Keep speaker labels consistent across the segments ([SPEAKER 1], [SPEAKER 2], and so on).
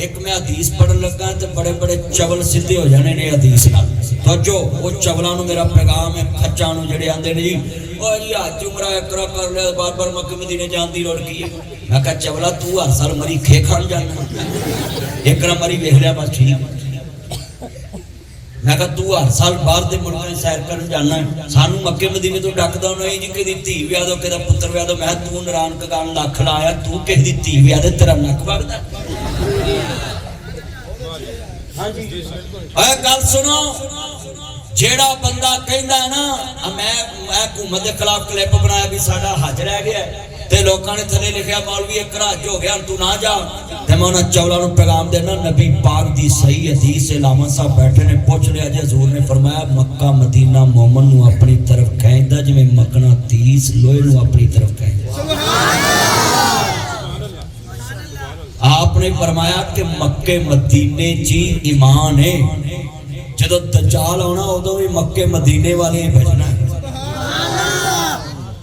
[SPEAKER 1] एक मैं हदीस पढ़न लगा तो बड़े बड़े चवल सीधे हो जाने ने हदीस नाल। तो जो वो चवलों मेरा पैगाम है खच्चा जेडे आंदे ने जी ओ जी हज उमरा एकरा कर लिया बार बार मक्के मदीने जान दी लोड़ की है। मैं कहा चवला तू हर साल मरी खे खान जाना एकरा मरी वेख लिया बस ठीक। मैं कहा तू हर साल बाहर के मुल्कों में सैर कर जाना है सानू मक्के मदीने तो डकदा नहीं जी कि धी व्याह दो कि पुत्र व्याह दो। मैं तू नारायण कगान लख लाया तू किसी धी व्याह दे तेरा नक वगदा। हाँ जी गल सुनो जेड़ा बंदा कहंदा ना मैं हुकूमत के खिलाफ क्लिप बनाया भी साडा हज रह गया ते लोगों ने थले लिखा मौलवी एक हज हो गया तू ना जा। ते मैं उन्होंने चौलों को पैगाम देना नबी पाक दी सही हदीस लामा साहब बैठे ने पूछ लिया जे हजूर ने फरमाया मक्का मदीना मोमन नू अपनी तरफ खींचदा जिवें मकना तीस लोहे नू अपनी तरफ खींचदा। आपने फरमाया कि मक्के मदीने ची ईमान है जदों दज्जाल आना उदों भी मक्के मदीने वाले ही भेजना है।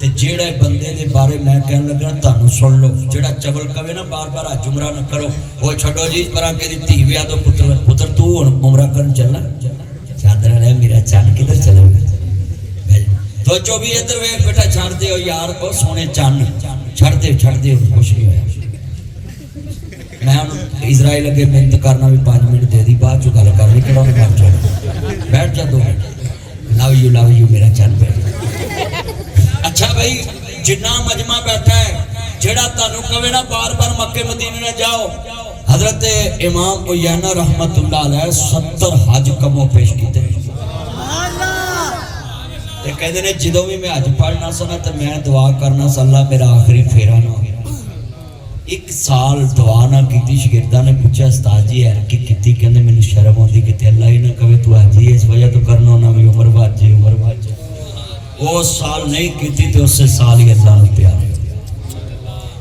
[SPEAKER 1] ते जेड़े बंदे दे बारे मैं कहन लगा तुहानू सुन लो जेड़ा चवल कवे ना बार बार हज उमरा न करो वो छड्डो जी पर के दी धी व्याह दो पुत्र पुत्र तू हुण उमरा करन चलना चादर ले मेरा चन्न किधर चलेगा तो जो भी इधर वेख बेटा छड़ दे यार ओ सोने चन्न छड़ दे कुछ नहीं होया। मैं इजराइल अगे मिहनत करना भी 5 मिनट दे दी बाद चो गल कर ली कि बैठ जा 2 मिनट लव यू मेरा चन्न बैठ। अच्छा भाई जिन्ना मजमा बैठा है जेड़ा तानू कवे ना बार बार मक्के मदीने न जाओ हजरत इमाम उयैना रहमतुल्लाह अलैह 70 हज कमो पेश कीते ते कहंदे ने जदों भी मैं हज पढ़ना सना ते मैं दुआ करना अल्लाह मेरा आखिरी फेरा ना हो। एक साल दुआ ना की शागिर्दा ने पूछा उस्ताद जी है कि कीती कहंदे मैनू शर्म आउंदी कि अल्लाह ही ना कवे तू हज ही इस वजह तो करना ना भी उम्र बाजे वो साल नहीं की तो उससे साल ही अल्लाह ने प्यार।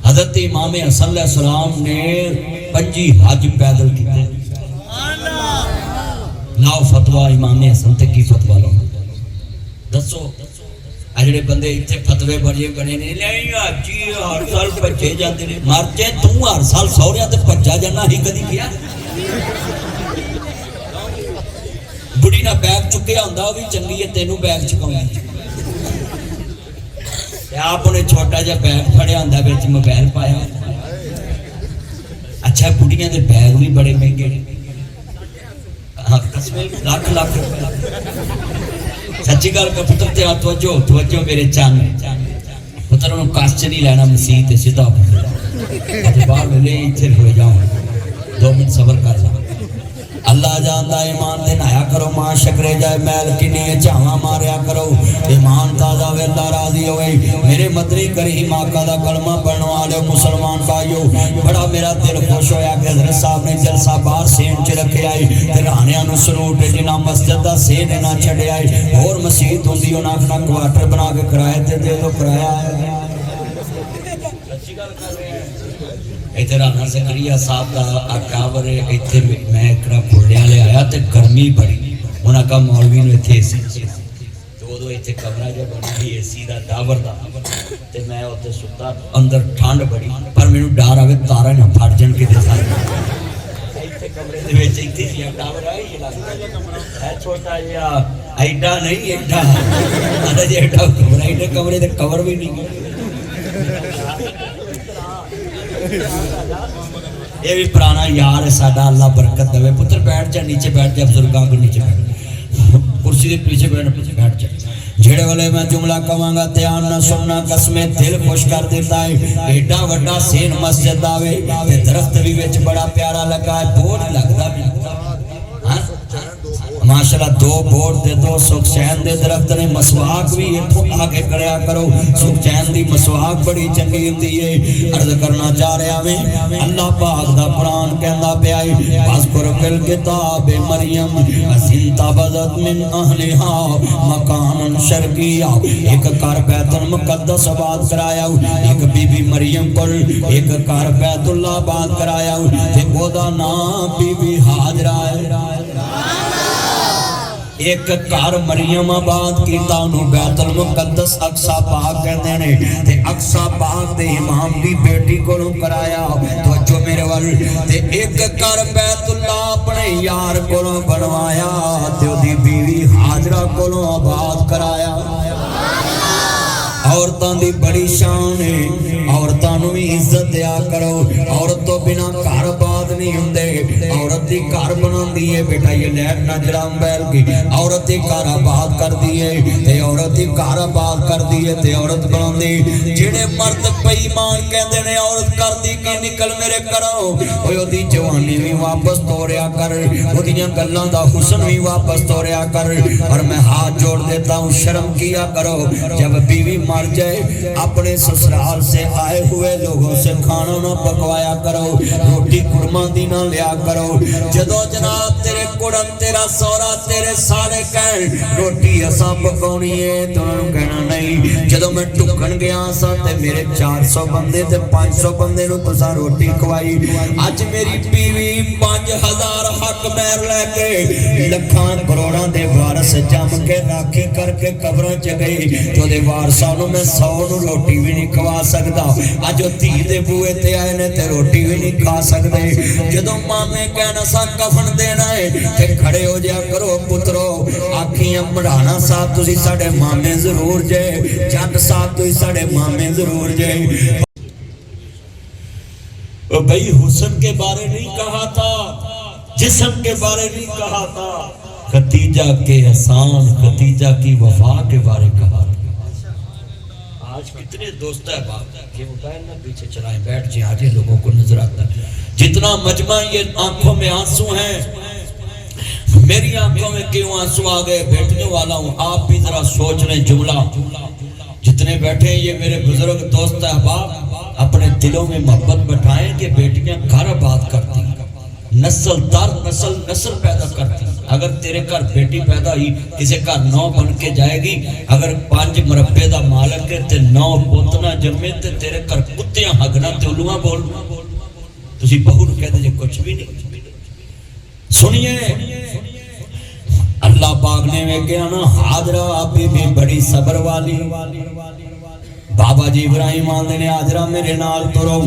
[SPEAKER 1] हजरत इमाम हसन अलैहिस्सलाम ने 25 हज पैदल किए। लाओ फतवा इमाम हसन ते की फतवा लो दसो जेडे बंदे इतने फतवे बड़े बने ने हाजी हर साल भजे जाते ने मर जाए तू हर साल सौरिया ते भजा जाना ही कदी किया बुढ़ी ना बैग चुकिया हुंदा वो भी चंगी है तेनू बैग चुकाउंदी आप उन्हें छोटा जा बैग फड़िया होंदा विच मोबाइल पाया। अच्छा बुढ़िया के बैग भी बड़े महंगे लाख लाख सच्ची गल का पुत्र तेरा तवज्जो मेरे चन्न पुत्र उन्होंने कश च नहीं लैना मसीह सीधा बाहर वेले इत्थे हो जाओ 2 मिनट सबर कर ला अल्लाह जानदा ईमान दे नहाया करो मां शकरे जाए मैल किनी झावा मारिया करो ईमान ताजा वे अल्लाह राजी होवे। मेरे मदनी करीम आका दा कलमा पढ़ने वाले मुसलमान भाइयों बड़ा मेरा दिल खुश होया कि हजरत साहब ने जलसा बाहर सेन च रखे आई ते राणियां नु सलूट जिन्ना मस्जिद दा सेन ना छड्या आई और मस्जिद हुंदी उन्हां अपना क्वार्टर बना के किराए ते दे दो किराया अच्छी गल कर रहे हैं। इधर राणा ज़करिया साहब का टावर है इतने मैं एक फुलिया ले आया तो गर्मी बड़ी उन्हें कहा मौलवी ने इतने एसी तो उदो इतने कमरा जो बना एसी का टावर का तो मैं उत्ते सुता अंदर ठंड बड़ी पर मैनू डर आवे तारा ना फट जान कि कमरे टावर है छोटा जिहा एडा नहीं एडा एडा कमरा एडे कमरे के कवर भी नहीं ये भी पुराना यार है साडा अल्लाह बरकत देवे पुत्र बैठ जा नीचे बैठ जा बुजुर्गों को नीचे बैठ कुर्सी के पीछे बैठ जा जेड़े वाले मैं जुमला कहांगा ध्यान ना सुनना कसमें दिल खुश कर देता है। एडा वड्डा सेन मस्जिद आवे ते दरख्त भी विच बड़ा प्यारा लगा है बोर्ड लगदा भी माशाल्लाह 2 बोर्ड दे 2 सुखचैन दे दरख्त ने मसवाक भी इथों आके करया करो सुखचैन दी मसवाक बड़ी चंगी हुंदी है। अर्ज करना चाह रहा मैं अल्लाह पाक दा कुरान कहंदा पिया है वज़कुर फिल किताब मरियम असिंतबज़त मिन अहलिहा मकानन शर्किया एक घर बैतुल मुकद्दस आबाद कराया एक बीबी मरियम कोल एक घर बैतुल्लाह आबाद कराया ते ओदा नाम बीबी हाजरा है। एक घर मरियम आबाद कीता उन्होंने बैतुल मुकद्दस अक्सा पाक कहते ने ते अक्सा पाक दे इमाम दी बेटी कोलों कराया तवज्जो मेरे वल ते एक घर बैतुल्लाह अपने यार कोलों बनवाया ते ओदी बीवी हाजरा कोलों आबाद कराया औरतों की बड़ी शान है औरतों को भी इज्जत दिया करो औरत तो बिना घर आबाद नहीं होंगे औरत ही घर बनाती है बेटा ये लैट ना जराम बैल की औरत ही घर आबाद कर दी है ते औरत ही घर आबाद कर दी है ते औरत बनाती जेड़े मर्द बेईमान कहते ने औरत करती की निकल मेरे घरों ओदी जवानी भी वापस तोड़िया कर ओदियां गल्लां दा हुस्न भी वापस तोड़िया कर और मैं हाथ जोड़ देता हूँ शर्म किया करो जब बीवी मर जाए अपने ससुराल से आए हुए लोगों से खाना ना पकवाया करो रोटी कुरमा दी ना लिया करो जदों जनाब तेरे कुड़म तेरा सौरा तेरे सारे कह रोटी असा पकाउणी है तो उन्होंने कहना नहीं जदों मैं ढुकण गया सा ते मेरे 400 बंदे ते 500 बंदे नूं तुसां रोटी खवाई अज मेरी बीवी 5000 हक मैर लैके लखां करोड़ां दे वारस जम के राखी करके कब्रां च गई तो दे वारसां नूं मैं 100 नूं रोटी भी नहीं खवा सकदा अज धी दे बूए ते आए ने ते रोटी भी नहीं खा सकदे जदों मामे कहना सा कफन देना है ते खड़े हो जा करो पुत्रो आखियां मढ़ाना साहब तुसी साडे मामे जरूर जे जट साहब तुसी साडे मामे जरूर जे भाई हुस्न के बारे नहीं कहा था जिस्म के बारे नहीं कहा था खतीजा के एहसान खतीजा की वफा के बारे कहा आज कितने दोस्त है बात ये मोबाइल ना पीछे चलाएं बैठ जाए आज लोगों को नजर आता है जितना मजमा ये आंखों में आंसू हैं मेरी आंखों में क्यों आंसू आ गए बैठने वाला हूँ आप भी जरा सोच लें जुमला जितने बैठे ये मेरे बुजुर्ग दोस्त अहबाब अपने दिलों में मोहब्बत बैठाएं कि बेटियां घर आबाद करती नस्ल दर नस्ल नस्ल पैदा करती अगर तेरे घर बेटी पैदा हुई किसी घर 9 बन के जाएगी अगर 5 मरब्बे दा मालक है ते 9 पुत ना जम्मे ते तेरे घर कुत्तियां हगना ते उल्लुआं बोल तुसी बहू नूं कहदे जे कुछ भी नहीं सुनिए अल्लाह पाक ने वेख्या ना हाजरा बीबी बड़ी सबर वाली बाबा जी इब्राहिम आंदे ने हाजरा मेरे नाल तुरो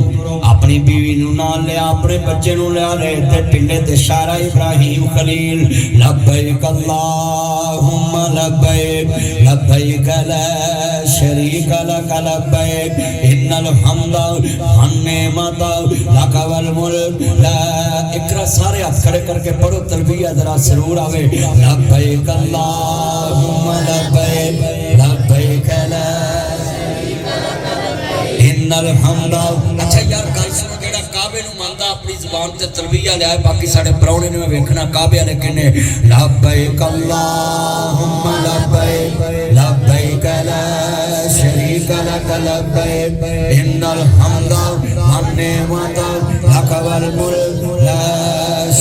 [SPEAKER 1] अपनी बीवी नूं नाल लिया अपने बच्चे नूं लिया ले ते टिंडे ते इशारा इब्राहिम खलील लब्बैक अल्लाहुम्मा लब्बैक लब्बैक ला शरीक लक लब्बैक इन्नल हम्दा वन नेमत लक वल मुल्क ला इकरा सारे हाथ खड़े करके पढ़ो तलबिया जरा जरूर आवे लब्बैक अल्लाहुम्मा लब्बैक लब्बैक ला अच्छा यार गल सुनो जेड़ा काबे नूं मंनदा अपनी जुबान ते तलबिया लिया बाकी साडे परौणे ने वेखना काबे वाले किन्ने लब्बैक अल्लाहुम्मा लब्बैक लब्बैक ला शरीक लक लब्बैक इन्नल हम्दा वन नेमत लक वल मुल्क ला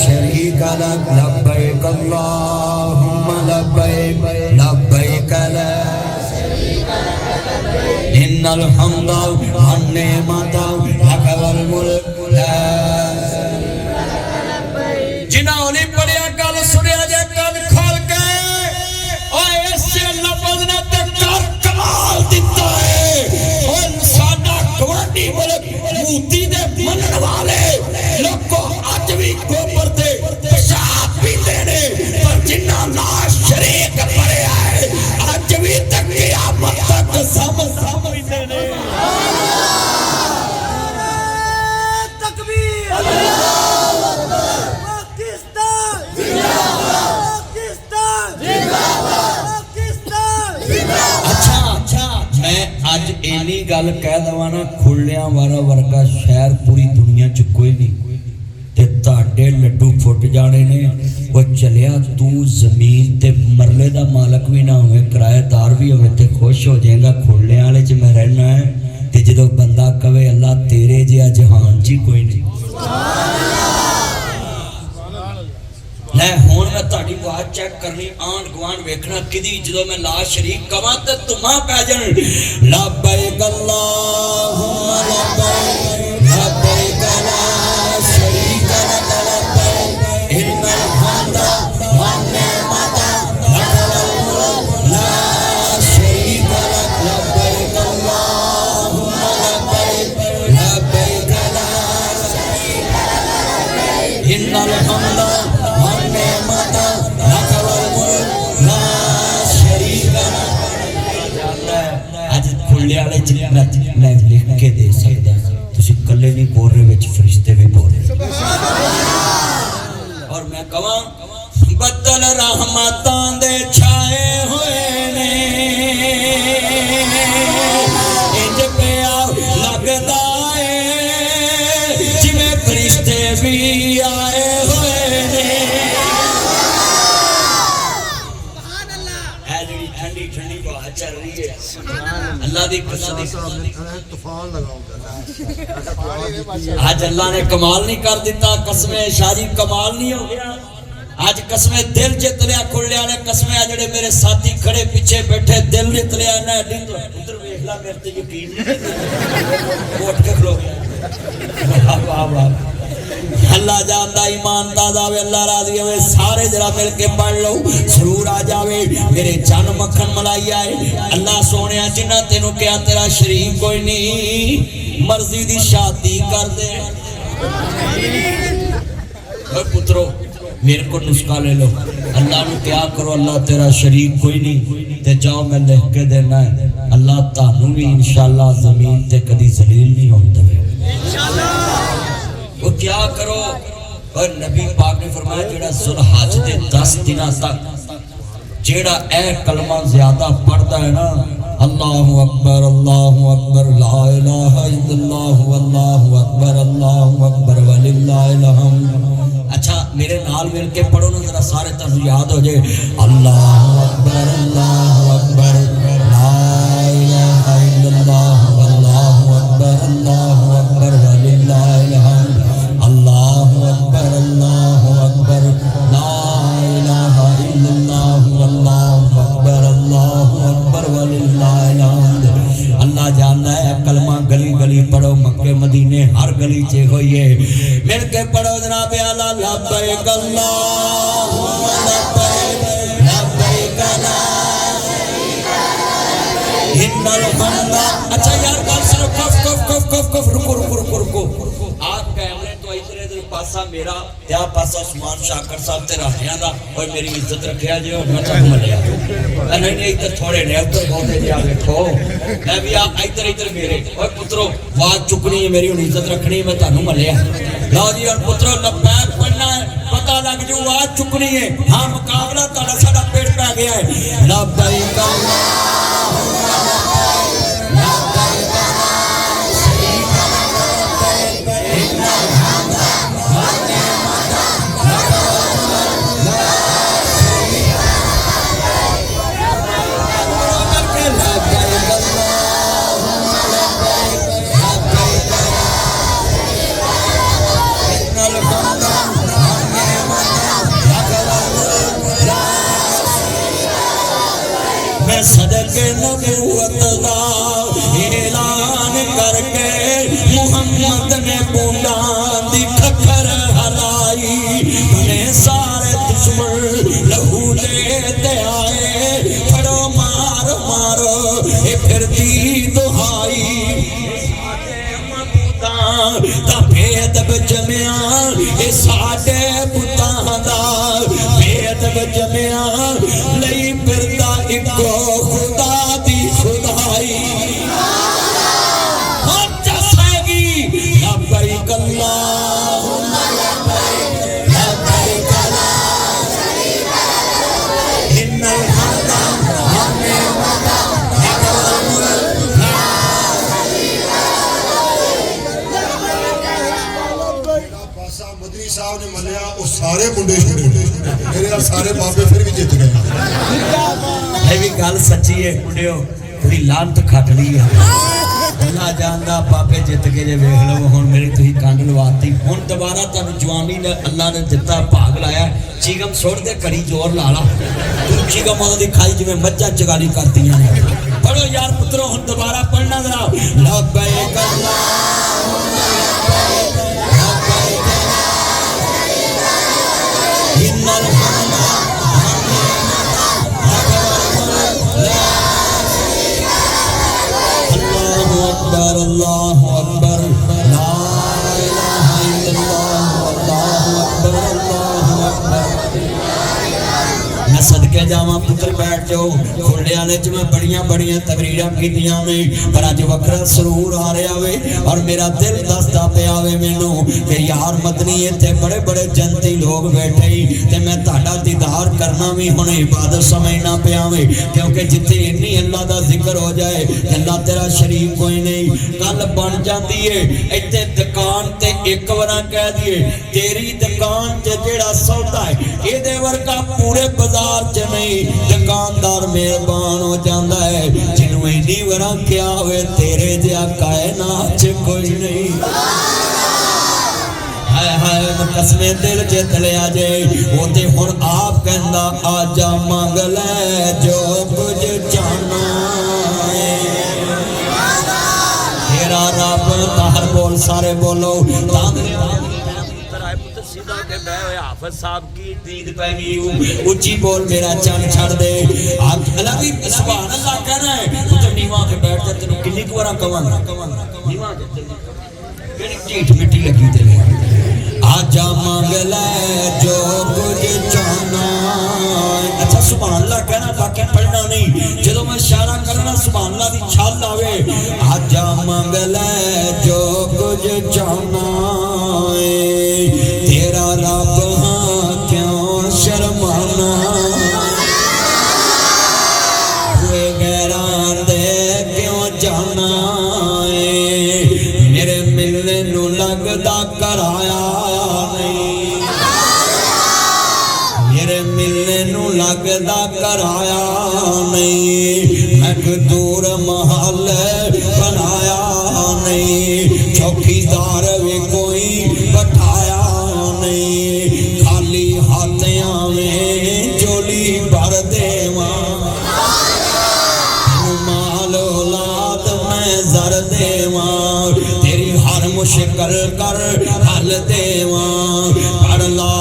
[SPEAKER 1] शरीक लक लब्बैक अल्लाहुम्मा लब्बैक लब्बैक ला इन्नल हम्दा वन नेमत लक वल मुल्क ला जिन्हां ने पढ़िया गल सुनिया जे कान खोल के ओए ऐसे लफ्ज़ ने ते कर कमाल दिता है और साडा गवांडी मुल्क मूती दे मनन वाले लोगों अज भी गोबर दे पेशाब पींदे ने पर जिन्हां नाल शरीक पढ़िया है अज भी तक क़यामत तक समझदे ने तकबीर अल्लाहू अकबर पाकिस्तान जिंदाबाद पाकिस्तान जिंदाबाद पाकिस्तान जिंदाबाद अच्छा मैं आज इन्नी गल कह दवां ना खुलियां वाला वर्गा शहर पूरी दुनिया च कोई नहीं ते ताड़े लड्डू फुट जाने ने वो चलिया तू जमीन ते मरले दा मालक भी ना होवे किराएदार भी होवे ते खुश हो जाएगा खुलियां वाले च मैं रहना है ते जदों बंदा कहे अल्लाह तेरे जिहा जहान च कोई नहीं ले हुण मैं तुहाडी आवाज चेक करनी आंड गुआंढ वेखना किदी जदों मैं ला शरीक कवां ते तुमा पै जाण लब्बैक अल्लाहुम्मा लब्बैक लब्बैक ला शरीक लक लब्बैक इन्नल हम्दा वन नेमत लक इन्नल हम्दा वन नेमत लक वल मुल्क ला शरीक लह। अज खुले वाले च मैं लिख के दे सकदा, तुसी कल्ले नहीं बोल रहे, विच फरिश्ते भी बोल रहे। और मैं कहां बदल रहमतां दे छाए होए ने, इंज पिया लगदा है जिवें फरिश्ते भी आए हुए ने। ठंडी ठंडी हवा चल रही है, अल्लाह दी कसम तूफान लगाऊंगा। आज अल्लाह ने कमाल नहीं कर दिता, कसमें शाजी कमाल नहीं हो गया। आज कसमें दिल जित लिया खुलिया ने, कसमें जड़े मेरे साथी खड़े पीछे बैठे दिल जित लिया ना। उधर वेख ला, मेरे ते यकीन नहीं, उठ के खलो गया। वाह वाह वाह, अल्लाह जानदा ईमान ताजा वे, अल्लाह राजी होवे। सारे जरा मिल के पढ़ लो, सुरूर आ जावे। मेरे जन मक्खन मलाई आए। अल्लाह सोनिया जिन्ना तेनू क्या तेरा शरीक कोई नहीं, मर्जी दी शादी कर दे। पुत्रो मेरे को नुस्खा ले लो, अल्लाह ने क्या करो, अल्लाह तेरा शरीक कोई नहीं, ते जाओ मैं लिख के देना है। अल्लाह तानू भी इंशाअल्लाह जमीन ते कदी जलील नहीं होने देवे इंशाअल्लाह। वो क्या करो, और नबी पाक ने फरमाया जेड़ा जुल्हज दे 10 दिना तक जेड़ा ए कलमा ज्यादा पढ़ता है ना, अल्लाहु अकबर ला इलाहा इल्लल्लाह वल्लाहु अकबर वलिल्लाहिल हम्द। अच्छा मेरे नाल मिल के पढ़ो ना जरा, सारे तुहानू याद हो जाए। अल्लाहु अकबर ला इलाहा इल्लल्लाह वल्लाहु अकबर वलिल्लाहिल हम्द। अल्लाहु अकबर ला इलाहा इल्लल्लाह वल्लाहु अकबर वलिल्लाहिल हम्द। अल्लाह जानता है कलमा गली गली पढ़ो, मक्के मदीने हर गली च होइए। मिल के पढ़ो जनाब आला लब्बैक अल्लाहुम्मा लब्बैक लब्बैक ला शरीका लक इन्नल हम्दा। अच्छा यार गल सुनो, कफ कफ कफ कफ कफ, रुको रुको रुको रुको। आप कैमरे तो इधर इधर पासा मेरा त्या पासा उस्मान शाकर साहब ते रहया दा, और मेरी इज्जत रखया जे और मैं तक मलिया नहीं नहीं इधर थोड़े ने उधर बहुते जा देखो। मैं भी आ इधर इधर मेरे और पुत्रो बात चुकनी है मेरी, इज्जत रखनी है, मैं तानू मलिया। लो जी और पुत्रो लब्बैक पढ़ना है, पता लग जू आवाज चुकनी है। हां मुकाबला ताड़ा साडा पेट पै गया है। लब्बैक अल्लाहुम्मा लब्बैक लब्बैक ला शरीका लक इन्नल हम्दा वन निअमत लक वल मुल्क ला शरीका लक। लब्बैक अल्लाहुम्मा लब्बैक लब्बैक ला शरीका लक इन्नल हम्दा वन निअमत लक वल मुल्क ला शरीका लक। मैं सदके नबूवत दा ऐलान करके मुहम्मद ने बूंदा दी खखर हलाई, ने सारे दुश्मन लहू लेते आए। फड़ो मार मारो ए फिरती दुहाई, दा भेद जमिया ए साडे पुतां दा भेद जमिया, नहीं फिरदा इको खुदा दी खुदाई। लब्बैक अल्लाहुम्मा लब्बैक लब्बैक ला शरीका लक इन्नल हम्दा वन निअमत लक वल मुल्क ला शरीका लक। पासा मदनी साहब ने मलिया, वो सारे मुंडे छुड़े, मेरे सारे बाबे फिर भी जित गए। ये भी गल सच्ची है मुंडियो, थोड़ी लानत खट ली है। अल्लाह जानदा बाबे जित के जे वेख लो, हुण मेरी तुसीं कंड लवाती। हुण दोबारा तुहानू जवानी ने अल्लाह ने दिता, भाग लाया। चीगम सुट दे कड़ी जोर ला ला, तू चीगम दी खाई जिवें मज्जां चगाली करदियां ने। पढ़ो यार पुत्रो, हुण दोबारा पढ़ना जरा। लब्बैक अल्लाहुम्मा लब्बैक लब्बैक ला शरीका लक इन्नल हम्दा वन निअमत लक वल मुल्क ला शरीका लक। अल्लाहु अकबर ला इलाहा इल्लल्लाह वल्लाहु अकबर सदके जावा पुत्र बैठ जाओ खुलियाने च मैं बड़ियां बड़ियां तकरीरां कीतियां ने पर अज वखरा सरूर आ रहा वे और मेरा दिल दसदा पिया वे मैनू कि यार मदनी इत्थे बड़े बड़े जनती लोग बैठे ते मैं तुहाडा दीदार करना भी हुण इबादत समझना पिया वे क्योंकि जिथे इन्नी अल्लाह दा जिक्र हो जाए अल्लाह तेरा शरीक कोई नहीं गल बन जाती है इत्थे दुकान ते एक बार कह दिए तेरी दुकान च जेड़ा सौदा है इहदे वर्गा पूरे बाजार च नहीं दुकानदार मेहरबान हो जाता है जिन्हों इन्नी बार क्या होवे तेरे जिहा कायनात च कोई नहीं हाय हाय कसमे दिल जित लिया जे वो ते हुण आप कहंदा आजा मंग ले जो कुछ चाहना तेरा रब ताहर बोल सारे बोलो हाफिज साहब की नींद पै गई उच्ची बोल मेरा चन छड़ दे अल्लाह भी सुभान अल्लाह कहना है तू तो नीवा के बैठ जा तेनू किन्नी बार कवांगा नीवा के केड़ी ढीठ मिट्टी लगी तेरे आजा मांग ले जो कुछ चाहना अच्छा सुभान अल्लाह कहना बाकी पढ़ना नहीं जदों मैं इशारा करना सुभान अल्लाह दी छल आवे आजा मांग ले जो कुछ चाहना तेरा रब हां क्यों शर्माना हुए गैरान दे क्यों जाना मेरे मिलने नू लगदा कराया लगदा कराया नहीं मैं दूर महल बनाया नहीं चौकीदार भी कोई बैठाया नहीं खाली हाथियां में चोली भर देवा माल औलाद मैं जर देवा तेरी हर मुश्किल कर हल देवा पढ़ ला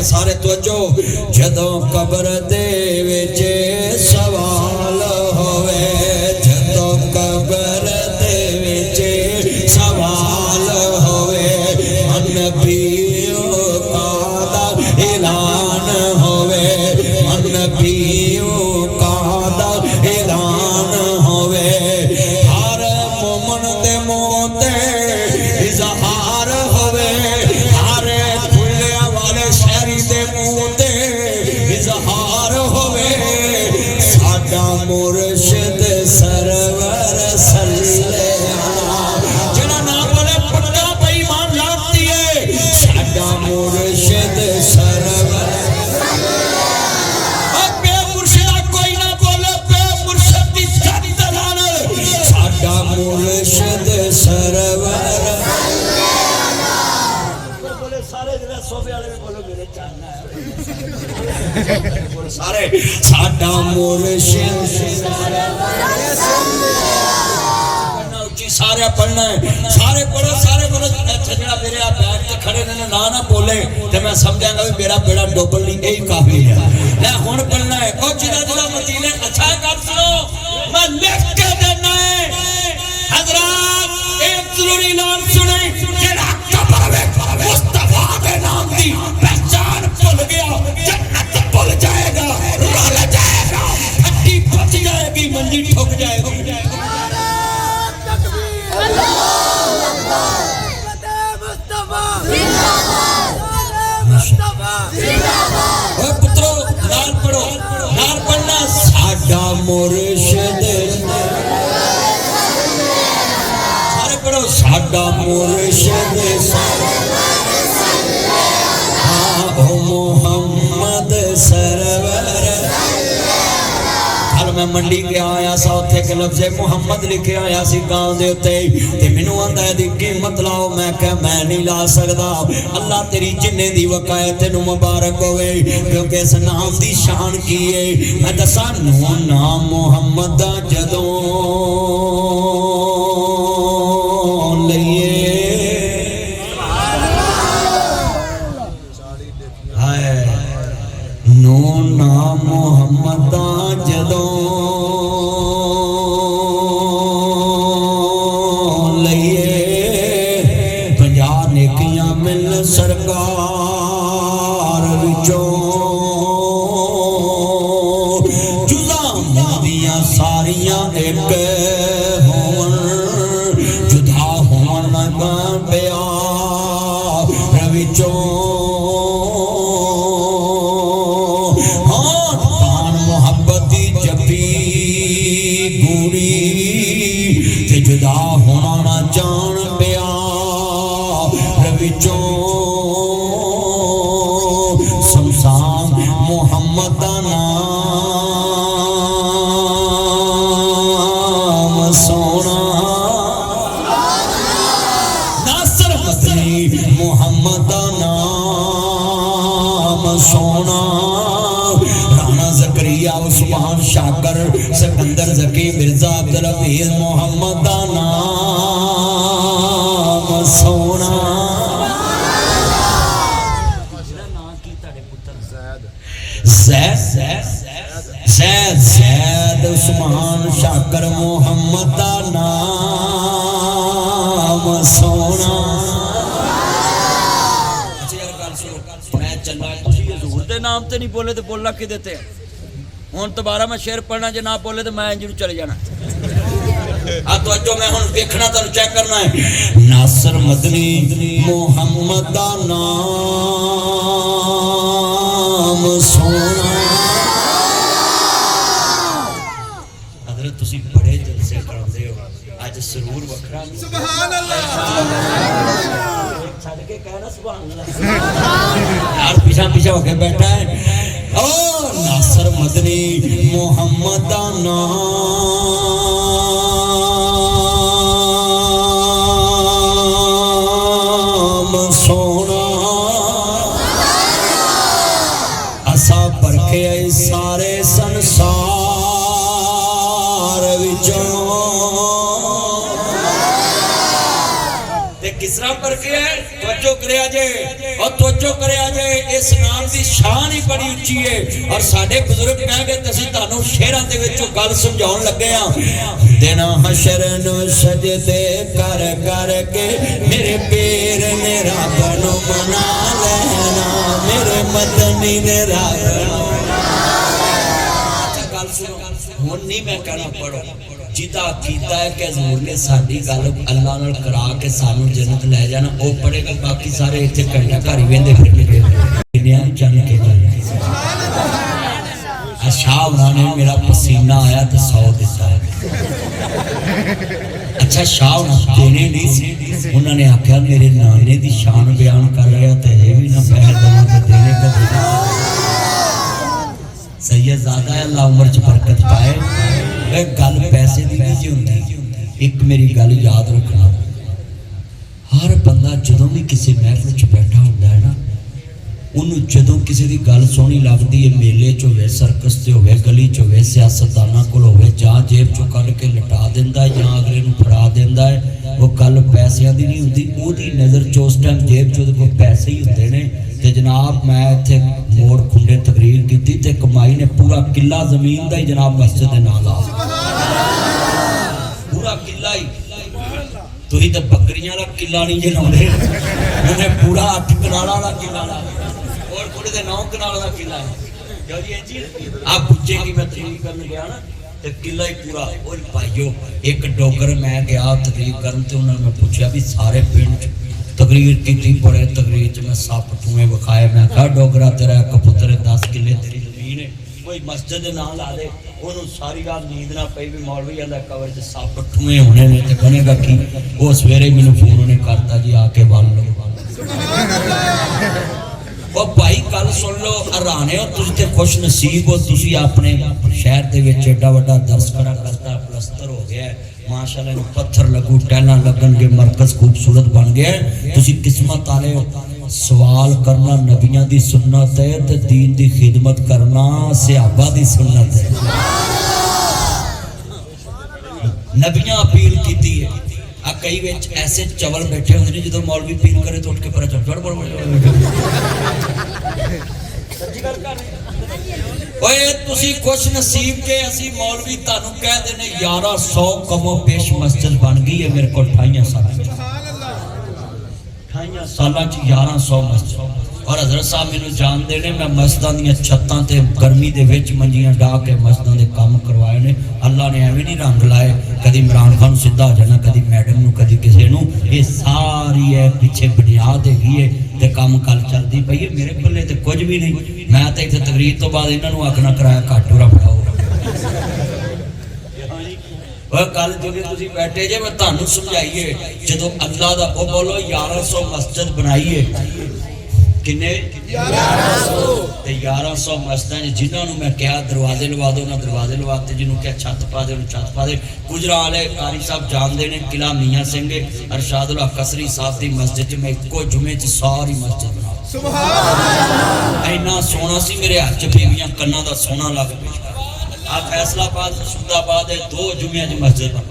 [SPEAKER 1] सारे तवज्जो जदों कब्र दे विच सवाल होवे जदों कब्र दे विच सवाल होवे नबियों का ऐलान होवे नबियों का ऐलान होवे हर मोमन दे मुंह ते इजहार होवे हर इजहार होवे साडा मुर्शिद सरवर सल्लल्लाहु जेड़ा नाम बोले पक्का बेईमान लागती है साडा मुर्शिद सरवर अब बे मुर्शिद कोई ना बोले बे मुर्शिद दी जात लान साडा मुर्शिद सरवर बोले सारे जरा सोफे वाले में बोलो मेरे चाहना है सारे साडा मुर्शिद सारे पढ़ना है सारे पढ़ो अच्छा जेड़ा मेरे आ बैठ के खड़े ने ना बोले ते मैं समझांगा भी मेरा बेड़ा डुबल नहीं यही काफी है ले हुन पढ़ना है ओ जिदा मदीने अच्छा कर सुनो मैं लिख के देना है हजरत एक जरूरी नाम सुने जेड़ा कब्र में मुस्तफा के नाम दी पहचान भूल गया जन्नत भूल जाएगा रुल जाएगा हड्डी बच जाएगी मंजी ठुक जाएगी पुत्रो नाल पढ़ो नाल पढ़ना साडा मुर्शिद सारे पढ़ो साडा मुर्शिद हाँ ओ मोहम्मद सरवर मैं मंडी गया आया सा उत्थे एक लफ्ज़े मुहम्मद लिखे आया सी गांव दे उत्ते ते मैनू आंदा है दी कीमत लाओ मैं कहा मैं नहीं ला सकदा अल्लाह तेरी जिन्ने दी वकाए तेनू मुबारक होवे क्योंकि इस नाम दी शान की है मैं दसा नूं नाम मुहम्मद दा जदों लईए नो नाम मुहम्मद दा जदों लईए 50 नेकियां मिल सरकार विचों जुदा मोदियां सारियां एक होवन जुदा होवन लगा प्यार विचों जुदा होना ना जान प्यार विचों शमशान मुहम्मद दा नाम सोना नासर मदनी मुहम्मद दा नाम सोना जकरिया उस्मान शाकर सिकंदर जकी मिर्जा अब्दुल हफीज मोहम्मद दा नाम सोना ज़ैद उस्मान शाकर मोहम्मद दा नाम सोना मैं चला हजूर दे नाम ते नहीं बोले तो बोलना कि देते हैं हुण दोबारा मैं शेर पढ़ना जे ना बोले तो मैं इंज चले जाना तो मैं हुण देखना तुहानू चेक करना है नासर मदनी मुहम्मद दा नाम सोना हज़रत तुसी बड़े जलसे करदे हो अज सरूर वखरा सुभान अल्लाह छड़ के कहना सुभान अल्लाह यार पीछा पीछा होके बैठा है ओ नासर मदनी मुहम्मद दा नाम सोना असा परखे सारे संसार विचों किस तरह परखे है तवज्जो करया जे और तवज्जो करया जे इस नाम दी शान ही बड़ी उच्ची है और साडे बुजुर्ग कह गए तसी तानू शेरां दे विचों गल समझाउण लगे आ दिन हशर नु सजदे कर कर के मेरे पैर ने रब नु मना लेना मेरे मदनी ने रब नु गल सुनो हुण नहीं मैं कहना पढ़ो जिदा कीता है कि हजूर ने साडी गल अल्लाह नाल करा के सानू जन्नत ले जाना ओ पढ़ेगा बाकी सारे इत्थे घंटा घर ही वेंदे फिरदे दुनिया चल के शाह ने मेरा पसीना आया तो 100 दिता अच्छा शाह देने नहीं सी उन्होंने आख्या मेरे नाने दी शान बयान कर रहा तो ये भी ना पैसे देना तो देने का सैयद ज़्यादा है अल्लाह उम्र च बरकत पाए गल पैसे की नहीं होती एक मेरी गल याद रखना हर बंदा जदों भी किसी महफिल च बैठा होता है ना उन्होंने जदों किसी की गल सोहनी लगती है मेले च होवे सर्कस च होवे गली च होवे सियासतदाना कोल होवे जां जेब चों कढ के लटा दिंदा है जां अगले नूं फड़ा दिंदा है वो गल पैसों की नहीं होंदी ओहदी नज़र च उस टाइम जेब च कोई पैसे ही होंदे ने ते जनाब मैं इत्थे मोड़ खुंडे तकरीर की ते कमाई ने पूरा किला जमीन का ही जनाब मस्जिद के नाल आ पूरा किला ही तुसीं तो बकरियां का किला नहीं जनाते उन्हें पूरा 8 कनाला का किला ला और पूरे 9 कनाल का किला है आप पूछे कि मैं तकरीर करने गया ना तो किला ही पूरा और भाइयों एक डोगर मैं गया तकरीर करन ते उन्होंने मैं पूछा भी सारे पिंड तकरीर की बड़े तकरीर च मैं सप ठूए विखाए मैं कहा डोगरा तेरा एक पुत्र 10 किले तेरी जमीन है कोई मस्जिद ना ला दे ओनू सारी रात नींद ना पई भी मौलवी आंदा कवर च सप ठूए होने ने ते बनेगा की वो सवेरे मैनू फोन उन्हें करता जी आके बाल लो ਉਹ ਭਾਈ ਗੱਲ ਸੁਣ ਲਓ, ਹਰਾਣੇ ਹੋ ਤੁਸੀਂ ਤੇ ਖੁਸ਼ ਨਸੀਬ ਹੋ, ਤੁਸੀਂ ਆਪਣੇ ਸ਼ਹਿਰ ਦੇ ਵਿੱਚ ਏਡਾ ਵੱਡਾ ਦਰਸਕਰਾ ਕਰਤਾ, ਪਲਸਤਰ ਹੋ ਗਿਆ ਮਾਸ਼ਾਅੱਲਾ, ਨੂੰ ਪੱਥਰ ਲੱਗੂ, ਟੈਲਾਂ ਲੱਗਣਗੇ, ਮਰਕਜ਼ ਖੂਬਸੂਰਤ ਬਣ ਗਿਆ, ਤੁਸੀਂ किस्मत वाले हो। सवाल करना नबियां दी सुन्नत है ते दीन दी खिदमत करना सहाबा दी सुन्नत है। नबियां अपील कीती है। आ कई विच ऐसे चवल बैठे होंदे ने जदों मौलवी अपील करे तो उठ के पर चढ़ चढ़ ओए तुसी खुश नसीब के असी मौलवी तानू कह देने 1100 कमो पेश मस्जिद बन गई है मेरे को 28 साल 28 साल 1100 मस्जिद। और हजरत साहब मैनू जानते ने मैं मस्जिदां दी छत्तां ते गर्मी दे विच मंजियां ढा के मस्जिदां दे काम करवाए ने। अल्लाह ने एवें नहीं रंग लाए, कदी इमरान खान सीधा हो जाना, कदी मैडम नू, कदी किसी नू, ये सारी है पिछे बुनियाद हैगी है ते काम कल चलती पई है। मेरे पल्ले ते कुछ भी नहीं, मैं तो इत्थे तकरीर तो बाद इन्हां नू आखना कराया घट उरा फड़ाओ। कल जो बैठे जे मैं तुहानू समझाइए जदों अल्लाह दा ओ बोलो 1100 मस्जिद बनाइए किन्ने 1100 मस्जिदां जिन्हां नू मैं कहा दरवाजे लवा दो ना दरवाजे लवाते, जिन्हों क्या छत पा दे छत पा दे। गुजरा वाले कारी साहब जानते हैं किला मियाँ सिंह अरशादुल हक कसरी साहब की मस्जिद च मैं एको जुमे च सारी मस्जिद बना इन्ना सोना सी मेरे हाथ च बीवियां कन्ना दा सोना लग पिया। आ फैसलाबाद मुर्शिदाबाद 2 जुमिया च मस्जिद बन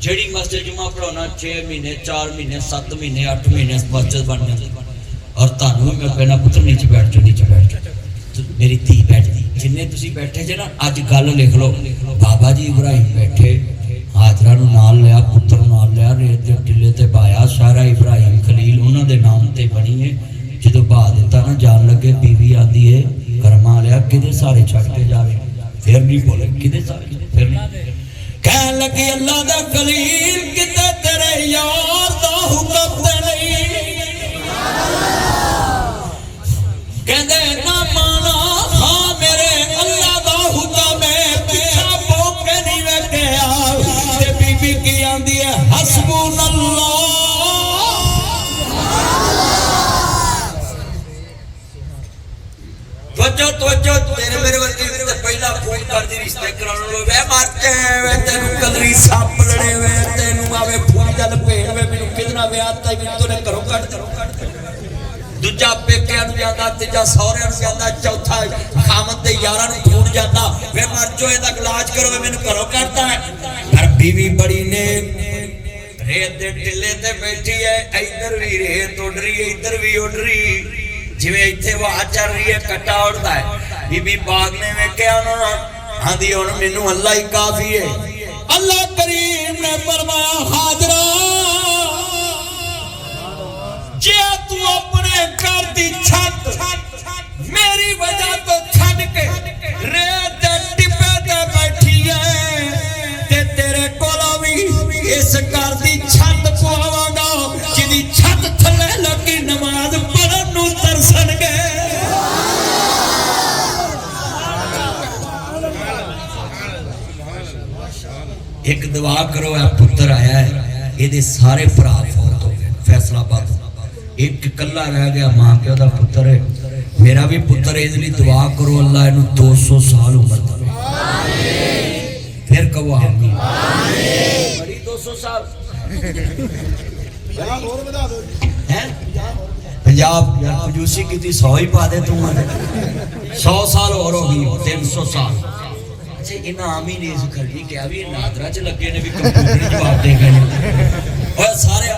[SPEAKER 1] जेड़ी मस्जिद जुमा पढ़ाना 6 महीने 4 महीने 7 महीने 8 महीने मस्जिद बन जाती। और तानू मैं कहना पुत्र नीचे बैठ जाओ, नीचे बैठ जाओ, मेरी धी बैठती जिन्ने तुसी बैठे जे ना अज गल लिख लो। बाबा जी इब्राहिम बैठे, हाजरा नू नाल लिया, पुत्र नाल लिया, रेत दे टिले ते पाया, सारा इब्राहिम खलील उन्हां दे नाम ते बनी है। जो बहा दिता ना जान लगे बीवी आती है कर्मा लिया किदे सारे छड़ के जावे, फिर नहीं बोले किदे सारे, फिर नहीं कह लगी अल्लाह दा खलील किते तेरे यार दा हुक्म ते नहीं कहंदे ना माना हां मेरे अल्लाह दा हुक्म है पिछा भोग के नहीं वेखिया ते बीबी की आंदी है हसबुल्लाह। तवज्जो तेरे मेरे वर्गे पहला फोन कर दी रिश्ते कराने लो वे मरते वे तेनू कलरी सांप लड़े वे तेनू आवे फूल दा लपेट वे मेनू कितना ब्याह ताई मेनू तोने घरों कट दूजा पेकिਆਂ ਨੂੰ ਜਾਂਦਾ, ਤੀजा ਸਹੁਰਿਆਂ ਨੂੰ ਜਾਂਦਾ, चौथा खामत दे यारां ਨੂੰ ਫੋਨ ਜਾਂਦਾ वे मर जो ਇਹਦਾ इलाज करो वे मेनू घरों कटदा है। पर बीवी बड़ी ने रेत दे टिले ते बैठी है, इधर भी रेत उड़ रही है इधर भी उड़ रही जिवें इत्थे वाह चल रही है कट्टा उड़दा है। बीबी बाग ने वेख्या ना आंदी हुण मैनू अल्लाह ही काफी है। अल्लाह करीम ने फरमाया हाजरा जे तू अपने घर दी छत मेरी वजह तो छड़ के रेत दे टिब्बे ते बैठी है ते तेरे कोलों भी इस घर दी छत पवावांगा जिदी छत थल्ले लगी नमाज पढ़न नू तरसणगे। एक दुआ करो है पुत्र आया है ये सारे भरा फौत हो गए फैसलाबाद, एक कला रह गया मां प्यो दा पुत्र है मेरा भी पुत्र है इसलिए दुआ करो अल्लाह इनू 200 साल उम्र दे। फिर कहो आमीन। बड़ी 200 साल हैं पंजाब यार कंजूसी की 100 ही पा दे तू 100 साल और होगी 300 साल। इनाम ही नहीं खड़ी क्या भी नादरा च लगे ने भी कंप्यूटर जवाब दे गए और सारे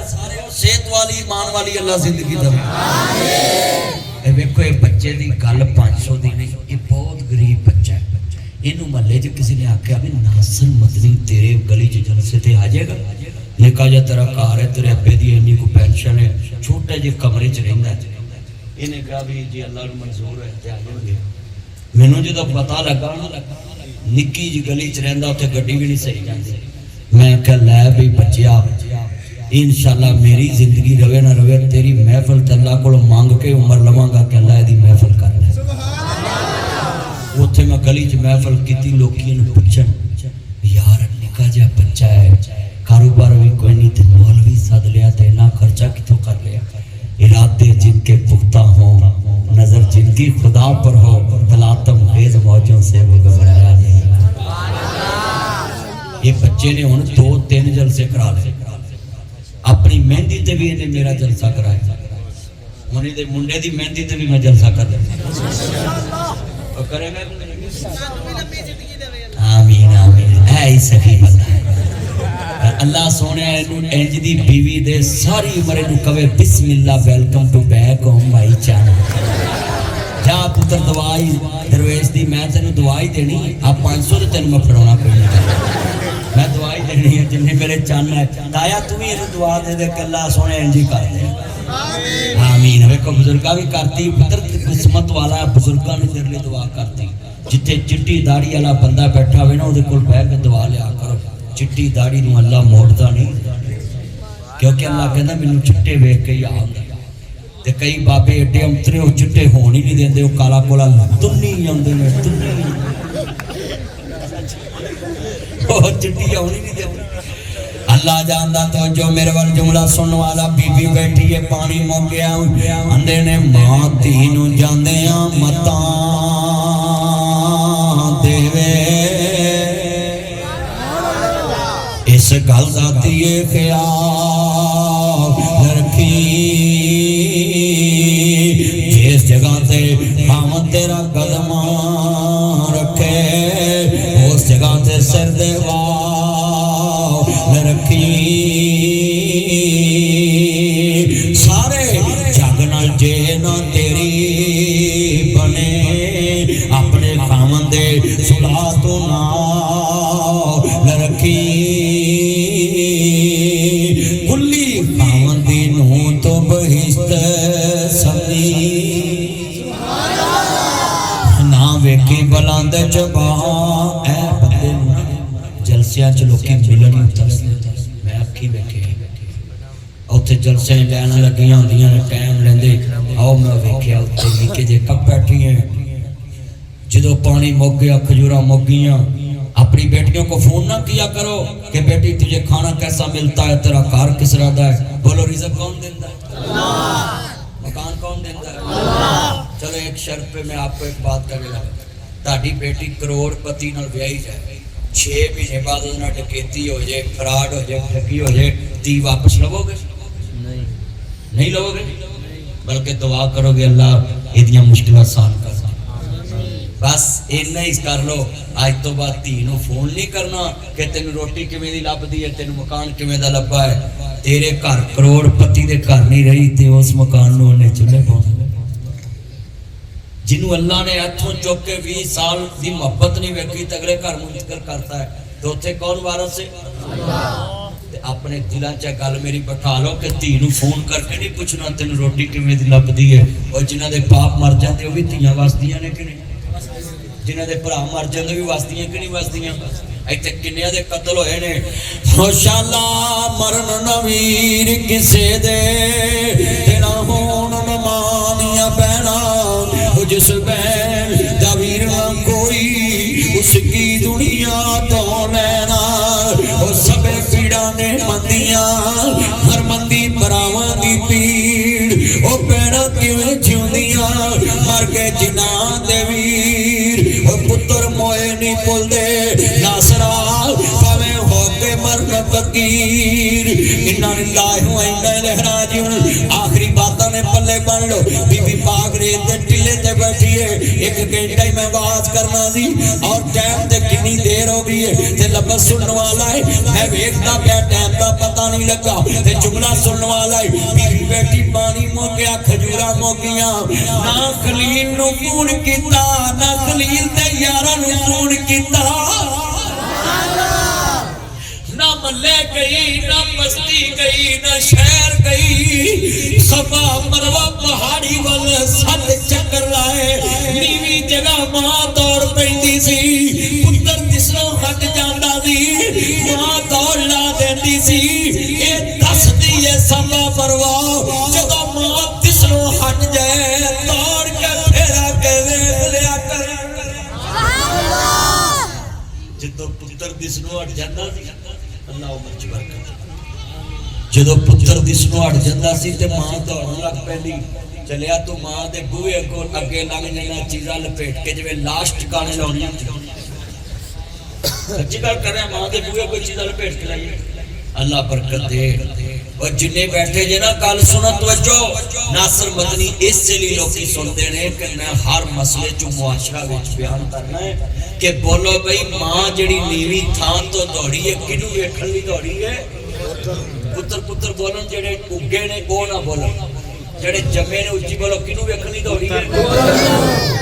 [SPEAKER 1] सेहत वाली ईमान वाली अल्लाह जिंदगी दे। आमीन। देखो ये बच्चे दी गल 500 दी नहीं, ये बहुत गरीब बच्चा है। इनू महल्ले च किसी ने आख्या भी नासर मदनी तेरे गली च जलसे ते आ जाएगा, निका जा तेरा घर है तेरे अब्बे दी इन्नी को पेंशन है छोटे जे कमरे च रहिंदा है। इन्हें कहा भी जी अल्लाह नू मंजूर है ते आ जाएंगे। मैनू जो पता लगा ना निक्की जी गली च रहिंदा उत्थे गड्डी भी नहीं सही जाती। मैं क्या लै भी बच्चिया इंशाअल्लाह मेरी जिंदगी रवे ना रवे तेरी महफिल ते अल्लाह कोल मांग के उम्र लवांगा कि अल्लाह दी महफिल कर ले। उत्थे मैं गली च महफिल कीती लोकी इन्हू पुछन यार निक्का जिहा बच्चा है कारोबार भी कोई नहीं ते मौलवी सद लिया ते इन्ना खर्चा कित्थों कर लिया। इरादे जिनके पुख्ता हों, नजर जिनकी खुदा पर हो, तलातम खेज मौजों से वो घबराया नहीं। ये बच्चे ने हुण 2-3 जलसे करा ले, अपनी मेहंदी ते भी इन्हें मेरा जलसा कराया, हुण इहदे मुंडे दी मेहंदी ते भी मैं जलसा कर दूं। करेगा आमीन आमीन। है ही सखी बंदा अल्लाह सोने इंज दी बीवी दे सारी उम्र नूं कवे बिस्मिल्लाह welcome to back home my चान। जा पुत्र दवाई दरवेश दी मैं तेनू दवाई देनी आ 500 ते तेनू मैं फड़ाउणा कोई नहीं, मैं दवाई देनी है जिन्ने मेरे चन है। ताया तू भी इहनूं दुआ दे दे कि अल्लाह सोने इंज ही कर दे। आमीन। वेखो बुजुर्गा भी करती, पुत्र किस्मत वाला बुजुर्गा ने तेरे लिए दुआ करती। जिथे चिट्टी दाड़ी वाला बंदा बैठा हुए ना उहदे कोल बैठ के दुआ लिया करो। चिट्टी दाड़ी नूं अल्लाह मोड़दा नहीं, क्योंकि अल्लाह कहंदा मैनूं चिट्टे वेख के याद आंदा। ते कई बाबे एडे अंतरे वो चिट्टे होण ही नहीं देंदे, वो काला कोला तुन्नी आउंदे ने, तुन्नी वो चिट्टी आउण ही नहीं देंदे। अल्लाह जानदा तो जो मेरे वाल जुमला सुनने वाला बीबी बैठी है पानी मुक गया आंदे ने मां धी नूं जांदियां मतां देवे इस गल दा दिए ख्याल रखी जिस जगह ते भावन तेरा कदम रखे उस जगह ते सिर दे रखी। सारे जग नाल जे ना तेरी बने अपने खामन दे सुलह तो ना रखी। कुल्ली खामन दी नूं तो बहिश्त सनी ना वेखी बुलंद जबा। ऐ बंदे जलसिया च लोग मिलन नहीं तरसते, मैं अखी वेखे उत्थे जलसे लैन लगियां होंदियां ने टाइम लेंदे। आओ मैं वेख्या उत्थे निक्के जे कप बैठी है, जो पानी मुक गया खजूरा मुक गईयां। अपनी बेटियों को फोन ना किया करो कि बेटी तुझे खाना कैसा मिलता है, तेरा घर किस रहा है। बोलो रिज़्क़ कौन देता है? अल्लाह। मकान कौन देता है? अल्लाह। चलो एक शर्त पे मैं आपको एक बात करूंगा, ताड़ी बेटी करोड़पति नाल ब्याही जाए, 6 महीने बाद उन्हें डकैती हो जाए, फ्रॉड हो जाए, ठगी हो जाए, ती वापस लवोगे? नहीं लवोगे, बल्कि दुआ करोगे अल्लाह इदियां मुश्किलां आसान कर। बस इन्ना ही कर लो, आज तो बाद धी नूं फोन नहीं करना कि तेन रोटी किवें दी लभदी है, तेन मकान किवें दा लभा है। तेरे घर करोड़पति दे घर नहीं रही ते उस मकान नूं उन्हें चुल्हे पाउणे। जिन्हों अल्लाह ने इत्थों चुक के 20 साल की मुहब्बत नहीं वेखी तो अगले घर मुंतकिल करता है, तो उत्थे कौन वारस है? अपने दिलों च गल मेरी बैठा लो कि धी नूं फोन करके नहीं पूछना तेन रोटी किवें दी लभदी है। और जिन्हां दे बाप मर जाते वो भी धीआं वसदियां ने कि नहीं, जिन्हां दे भरा मर जाते भी वसदियां कि नहीं वसदियां। इत्थे किन्नियां दे कत्ल होए ने। होशाला मरन नवीर किसे दे तेरा होण नमानियां पैना, जिस बैन दा वीर ना कोई उसकी दुनिया तो लेना। वो सबे पीड़ा ने मंदिया हर मंदी भरावां दी पीड़, वो पैना किवें जिउंदियां मर के जिना दे वीर। वो पुत्र मोए नहीं भुलदे नासरा भावें हो के मरन फकीर। इन्ना लिल्लाहि व इन्ना इलैहि राजिऊन। आखिरी बातां ने पल्ले बन लो। बीबी पाक रेत दे टिले ते बैठी है, 1 घंटा ही मैं आवाज करना सी और टाइम ते कितनी देर हो गई है ते लफ्ज़ सुनने वाला है। मैं वेखदा पिया टाइम का पता नहीं लगा ते जुमला सुनने वाला है। बीबी बैठी पानी मुक गया खजूरा मुक गईयां, ना खलील नूं फोन कीता ना खलील ते यारां नूं फोन कीता। ना मल्ले गई ना बस्ती गई ना शहर गई, सफा मरवा पहाड़ी वाल 7 चक्कर लाए। नीवी जगह मां दौड़ पैंदी सी, पुत्र जिसरों हट जांदा सी मां दौड़ ला देंदी सी। ये दसदी है सफा मरवा जदों मां जिसरों हट जाए दौड़ के फेरा के वेख लिया कर। जदों पुत्र जिसरों हट जांदा सी अल्लाह उम्र च बरकत जदों पुत्र दी सुनाड़ जांदा सी ते मां दौड़न लग पैंदी, चलिया तू मां दे बूहे अगों अगे लंघ जाना, चीज़ां लपेट के जिवें लास्ट टिकाने लाउणियां। सच्ची गल कर रहा, मां दे बूहे कोई चीज़ां लपेट के लाइए। अल्लाह बरकत दे। और जिन्ने बैठे जे ना गल सुनो तवज्जो, नासिर मदनी इसलिए लोग सुनते ने कि मैं हर मसले चो मुआशरा विच बयान करना है कि बोलो भाई मां जिहड़ी नीवी थां तो दौड़ी है किनू वेखण लई दौड़ी है? पुत्र पुत्र बोलन जेडे उगे ने वो ना बोलन, जेडे जमे ने उच्ची बोलो किनू वेखण लई दौड़ी है?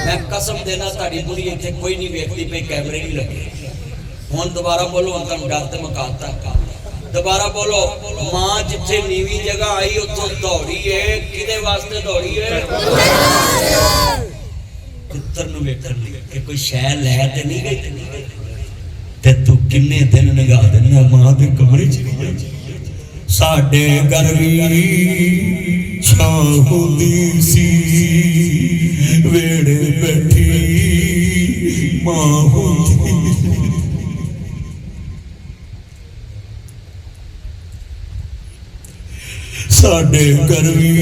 [SPEAKER 1] मैं कसम देना ताड़ी बुढ़ी इत्थे कोई नहीं वेखदी पई, कैमरे नहीं लगे। हुण दोबारा बोलो, हुण तुहानूं डर ते मुकाता। दोबारा बोलो, मां जिथे नीवी जगह आई उतो दौड़ी है, किदे वास्ते दौड़ी है? पुत्र नूं वेखण लई कि कोई शै लै ते नहीं गई। ते तू किन्ने दिन लगा देना मां दे कमरे च नहीं जांदी। साडे घर वी छां हुंदी सी, वेड़े बैठी मां हुंदी। साडे घर वी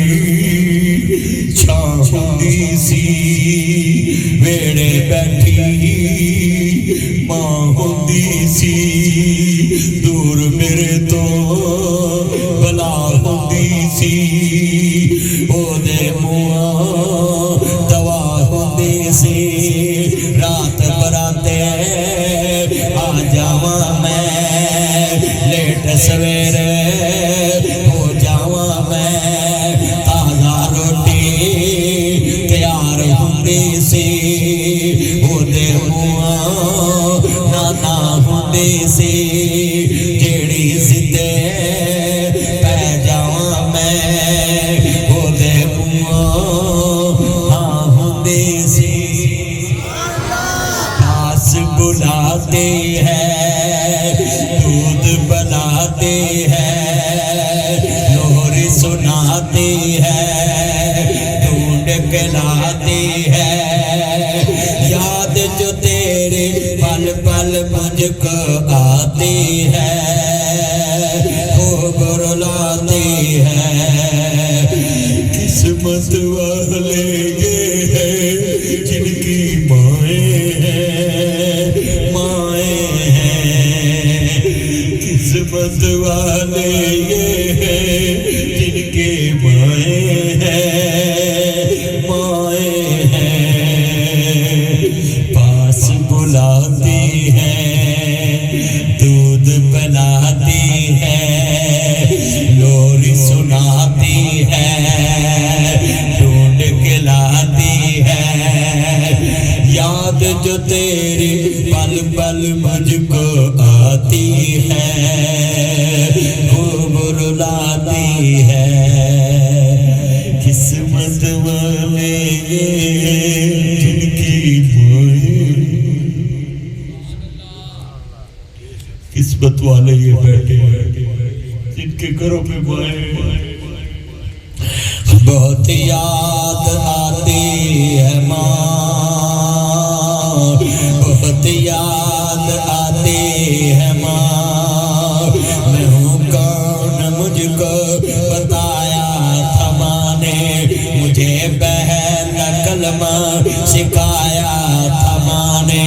[SPEAKER 1] छां हुंदी सी, वेड़े बैठी मां हुंदी सी। दूर मेरे तो भला हुंदी सी, ओदे मुंह दवा हुंदी सी। रात बराते आ जावा मैं, लेट सवेरे हो जावा मैं। ताजा रोटी तैयार हुंदी सी, ओदे मुंह नाना हुंदी सी। जेड़ी जिद्दे पै जावा मैं, ओदे मुंह हाँ हुंदी सी। घास बुलाते हैं, दूध बनाते हैं, लोरी सुनाते हैं, ढूंढ के लाते हैं। याद जो तेरे पल पल मुझको आती है, खूब रुलाती है। किस्मत वाले ये हैं जिनकी माएँ हैं, माएँ हैं। किस्मत वाले ये हैं जिनके माएँ हैं, माएँ हैं। पास बुलाती हैं, दूध पिलाती है, लोरी सुनाती है, ढूंढ के लाती है। याद जो तेरी पल पल मुझको आती है, खूब रुलाती है। किस्मत वाले ये जिनकी किस्मत वाले ये बैठे जिनके घरों पे माए। बहुत याद आती है माँ, बहुत याद आती है माँ। मैं हूँ कौन मुझको बताया था माँ ने, मुझे पहला कलमा सिखाया था माँ ने।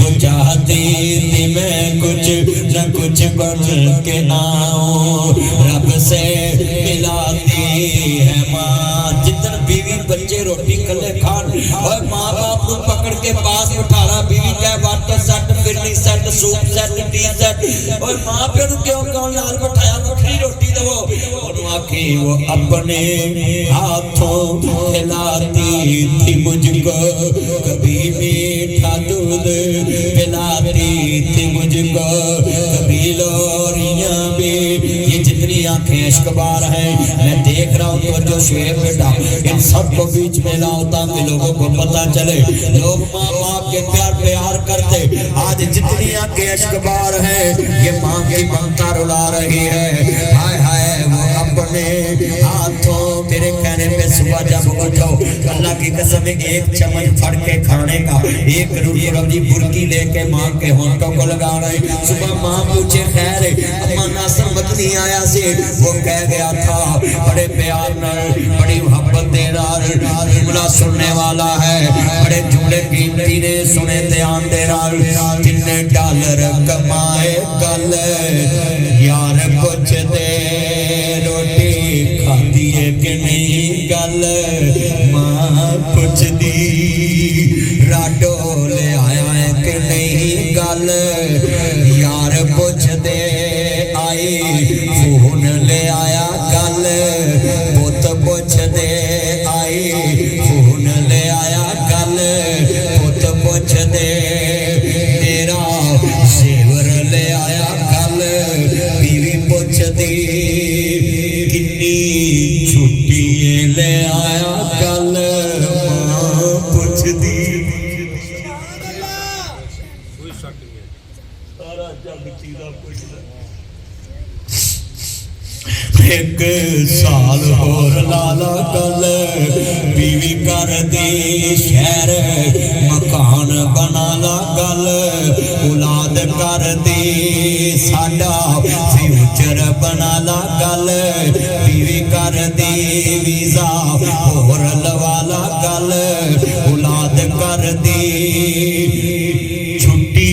[SPEAKER 1] वो चाहती थी मैं कुछ न कुछ बन के आऊं, रब से मिलाती है माँ। जितने बीवी बच्चे रोटी कले खान और माँ बाप को पकड़ के पास बिठाना, बीवी क्या water set, phirni set, soup set, T set. और माँ प्यो को क्यों कौन लाल बिठाया, उठनी रोटी दो। और आखी वो अपने हाथों खिलाती थी मुझको, कभी मीठा दूध पिलाती थी मुझको, कभी लोरियां भी। ये जितनी आंखें इश्कबार हैं मैं देख रहा हूँ, तो जो शेर बेटा इन सबको बीच में लाओ ताकि लोगों को पता चले। लोग माँ बाप के प्यार करते, आज जितनी आंखें इश्कबार हैं ये माँ की ममता रुला रही है। हाय हाय वो अपने हाथों तेरे कहने पे सुबह जब उठो अल्लाह की कसम एक चम्मच फड़ के खाने का, एक रुपये बुर्की लेके माँ के होंठों को लगाना है। सुबह माँ पूछे खैर अम्मा नासर मदनी आया से, वो कह गया था बड़े प्यार नाल बड़ी मोहब्बत दे रहा जुमला सुनने वाला है, बड़े जुमले कीमती ने सुने ध्यान दे रहा। कितने डॉलर कमाए कल यार कुछ दे, रोटी खाती है कि नहीं गल मां पुछदी, राडो ले आया है कि नहीं गल यार पुछ दे, आई फोन ले आया गल पुत पुछ दे, आई फोन ले आया गल पुत पुछ दे, तेरा सेवर ले आया गल बीवी पुछ दी, कितनी छुट्टी ले आया गल मां पुछ दी। सारा जग चीज़ा पुछदा, एक साल होर लाला गल बीवी कर दी शहर मकान बना ला गल, औलाद कर दी साडा फ्यूचर बना ला गल, बीवी कर दी वीजा होर लवा ला गल, औलाद कर दी छुट्टी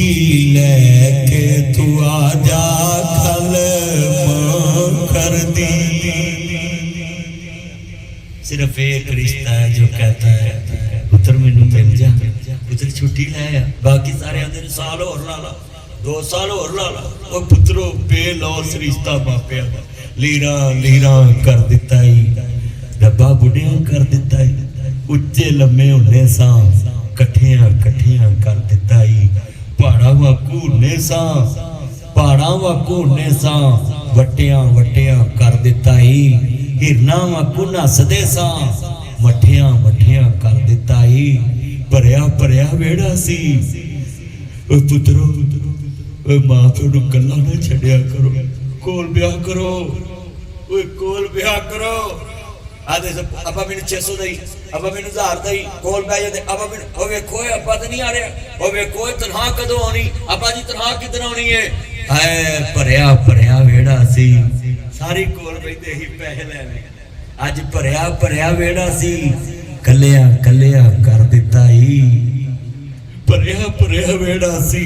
[SPEAKER 1] लेके तू आ जा खल कर दी। सिर्फ एक रिश्ता है जो कहता है पुत्र मैनू मिल जा, पुत्र छुट्टी लै आ, बाकी सारे आंदे साल होर ला ला 2 साल होर ला ला, ओ पुत्रो बेलौस रिश्ता मापिया लीरा लीरा कर दिता ही, रब्बा बुढ़िया कर दिता ही, उच्चे लम्मे होने सा कठिया कठिया कर दिता ही, पहाड़ा वाकू ने सा पहाड़ा वाकू ने सा वटिया वटिया कर दिता ही, हिरना वाकू नसदे सा मठिया मठिया कर दिता ही, भरिया भरिया वेड़ा सी। पुत्रो मां प्यो कला ना छड़िया करो, कोल ब्याह करो, कोल ब्याह करो। आदे अब्बा मैनू 600 दई, अब्बा मैनू 1000 दई, कोल पै जाते अब्बा मैनू, ओ वेखो अब्बा तो नहीं आ रहा, ओ वेखो तनखा कदों आनी, अब्बा जी तनखा किदन आनी है। है भरिया भरिया वेड़ा सी, सारी कोल बैठे ही पैसे लैने, अज भरिया भरिया वेड़ा सी, कलिया कलिया कर दिता ही, भरिया भरिया वेड़ा सी,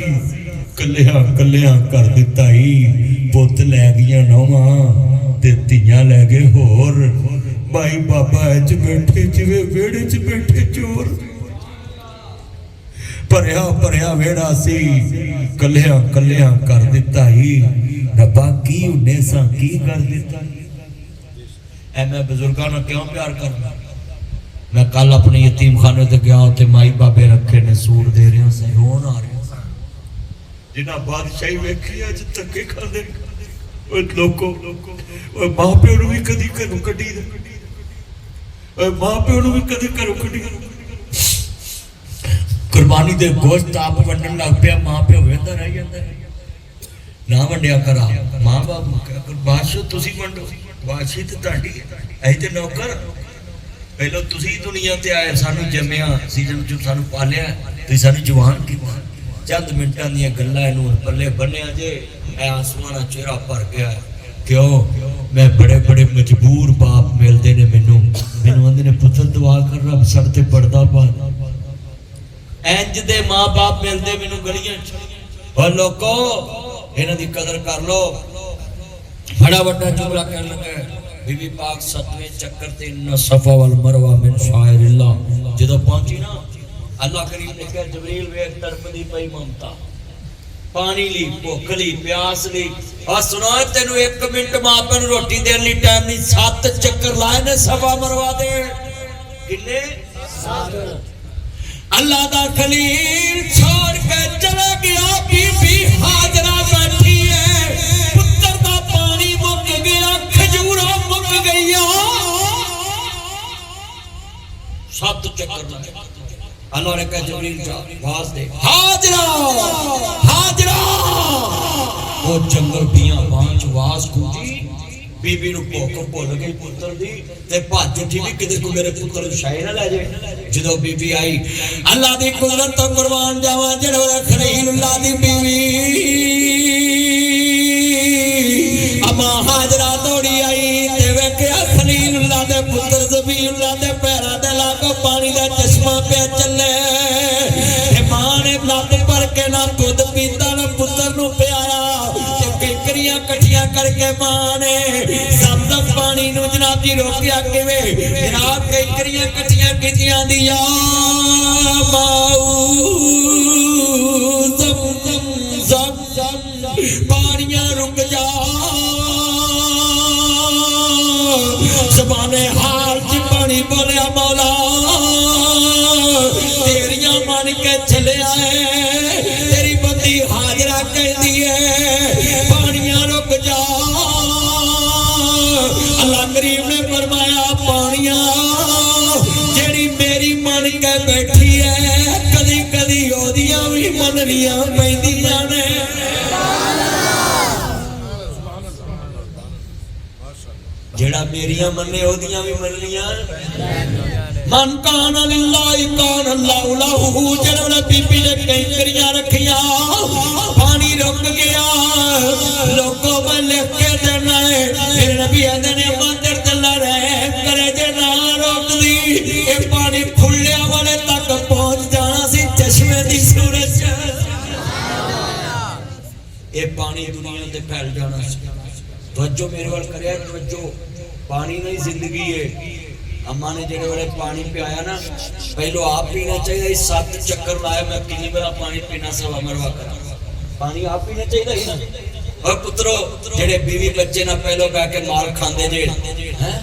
[SPEAKER 1] कलिया कलिया कर दिता ही, पुत लै गईयां नौवां ते धीआं लै गए होर, भाई बाबा च बैठे जिवें वेड़े च बैठे चोर, भरिया भरिया वेड़ा सी, कलिया कलिया कर दिता ही, रब्बा की उन्हें सा की कर दिता। ऐ मैं बुजुर्गों ने क्यों प्यार करना, मैं कल अपने यतीम खाने ते गया, उत्ते माई बाबे रखे ने सूट दे रहे सी, रोन आ रहे जिन्हें बादशाही वेखी अज धक्के खाते लोगों, मां प्यो भी कदी घरों कड्डी, मां प्यो भी कदी घरों कड्डी, कुर्बानी दे गोश्त आप वंडन लग पिया, मां प्यो वेंदा रह जांदा ना वंडिया करा, मां बाप बादशाह तुसी वंडो, बादशाही ते तुहाडी है, असीं ते नौकर, पहलों तुसी दुनिया ते आए, सानू जम्मिया सीजन च सानू पालिया, तुसीं सानू जवान कीता, चंद मिनटां दी गल्लां नूं पल्ले बन्निया जे ऐ आसमाना चेहरा भर गया। क्यों मैं बड़े बड़े मजबूर बाप मिलते ने मैनू, मैनू आंदे ने पुत्र दुआ कर रब सर ते पर्दा पा, इंज दे मां बाप मिलते मैनू गलियां और लोको इन्हां दी कदर कर लो। बड़ा वड्डा जुमला कहन लगा बीबी पाक 7वें चक्कर ते इन्ना सफा वल मरवा मिन शायरिल्लाह, जदों पहुंची ना अल्लाह करीम ने कहा जबरील वेख तड़पदी पई ममता, पानी ली भुख ली प्यास ली, आ सुना तेनू 1 मिनट मां प्यो नूं रोटी देने लई टाइम नहीं, 7 चक्कर लाए ने सफा मरवा दे, किन्ने 7। अल्लाह दा खलील छोड़ के चला गया, बीबी हाजरा बैठी है, पुत्र दा पानी मुक गया, खजूरा मुक गईया, 7 चक्कर अल्लाह ने कहा जबरील जा आवाज दे हाजरा हाजरा, वो जंगल दियां बांझ आवाज गूंजी, बीबी नूं भुख भुल गई पुत्र दी ते भज उठी भी किते कोई मेरे पुत्र नूं शाये ना लै जाए। जदों बीबी आई अल्लाह दी कुदरत तो कुर्बान जावां जेड़ा खलीलुल्लाह दी बीवी अम्मा हाजरा दौड़ी आई ते वेख्या खलीलुल्लाह दे पुत्र ज़बीहुल्लाह दे पैरां दे लागों पानी दा चश्मा पे चले। मां ने लत्त भर के ना दुध पीता ना पुत्र नूं पियाया ते कैंकरियां कट्ठियां करके मां ने ज़मज़म पानी नूं जनाब जी रोकिया किवें जनाब कैंकरियां कट्ठियां कीतियां दिया माऊ ज़म पानियां रुक जा ज़बाने हाल च पानी बोलिया मौला तेरियां मन के चले आए तेरी बंदी हाजरा कहती है पानियां रुक जा। अल्लाह करीम ने फरमाया पानियां जेड़ी मेरी मन के बैठी है कदी कदी ओदियां भी मननियां पैंदियां ने। जेड़ा मेरियां मन्ने ओदियां भी मननियां मन कान लिल्लाहि कान अल्लाहु लहू जेड़ा बीबी ने कैंकरियां रखियां पानी रुक गया लोगों में लिख के देना है फिर नबी आदे ने मंदिर चला रहे करे जे ना रोक दी ये पानी फुल्लिया वाले तक पहुंच जाना सी चश्मे दी सूरत ये पानी दुनिया ते फैल जाना सी। तवज्जो मेरे वाल करे तवज्जो पानी नहीं जिंदगी है। अम्मा ने जेड़े वाले पानी पियाया ना पहलो आप पीना चाहिए 7 चक्कर लाया मैं कितनी बार पानी पीना सवा मरवा कर पानी आप पीना चाहिए ही ना। और पुत्रो जेड़े बीवी बच्चे ना पहलो कह के माल खांदे जे हैं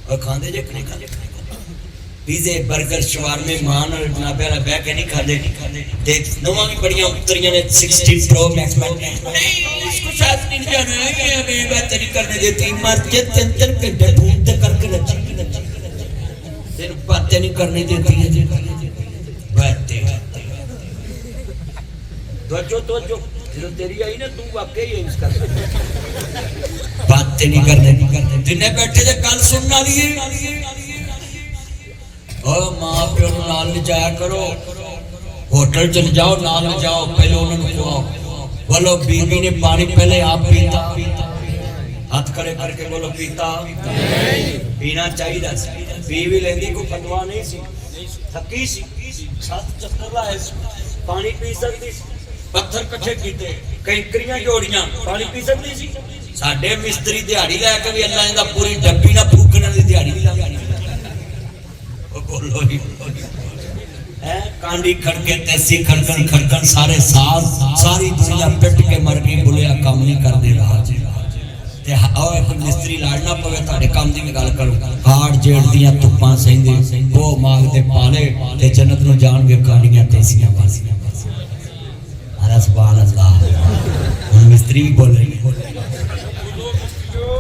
[SPEAKER 1] और खांदे जे नहीं खांदे पिज़्ज़े बर्गर शवारमे मान और जनाब वाला बैठ के नहीं खांदे देख नवा भी बढ़िया उतरियां ने 16 प्रो मैक्स में नहीं इसको साथ नहीं जाना है ये हमें बात नहीं करने देती मस्जिद के अंदर घंटे ढूंढते करके नची तेरे बातें नहीं करने देती है बातें तो जो तेरी आई ना तू वाकई है इसका बातें नहीं करने जिन्हें बैठे थे कल सुनना लिए मां प्यो नाल ले जाया करो होटल चले जाओ नाल ले जाओ पहले उन्होंने खुआओ बोलो बीवी ने पानी पहले आप पीता हाथ खड़े करके बोलो पीता पीना चाहिए बीवी लेंदी को फतवा नहीं सी थकी सी 7 चक्कर लाए पानी पी सकती पत्थर कट्ठे कीते कैंकरियां जोड़ियां पानी पी सकती सी। साडे मिस्त्री दिहाड़ी लैके भी अल्लाह दा पूरी डब्बी ना फूकने दी दिहाड़ी भी ला बोलो ही है कांडी खड़के तैसी खड़कन खड़कन सारे साल सारी दुनिया पिट के मर गई बुलिया काम नहीं कर दे रहा ते आओ एक मिस्त्री लाड़ना पवे ताड़े काम दी गल करो हाड़ जेड़ दियां तुप्पां सेंदे वो मांगदे पाले ते जन्नत नु जान के कांडियां तैसियां वासियां अरे सुभान अल्लाह हुन मिस्त्री भी बोल रही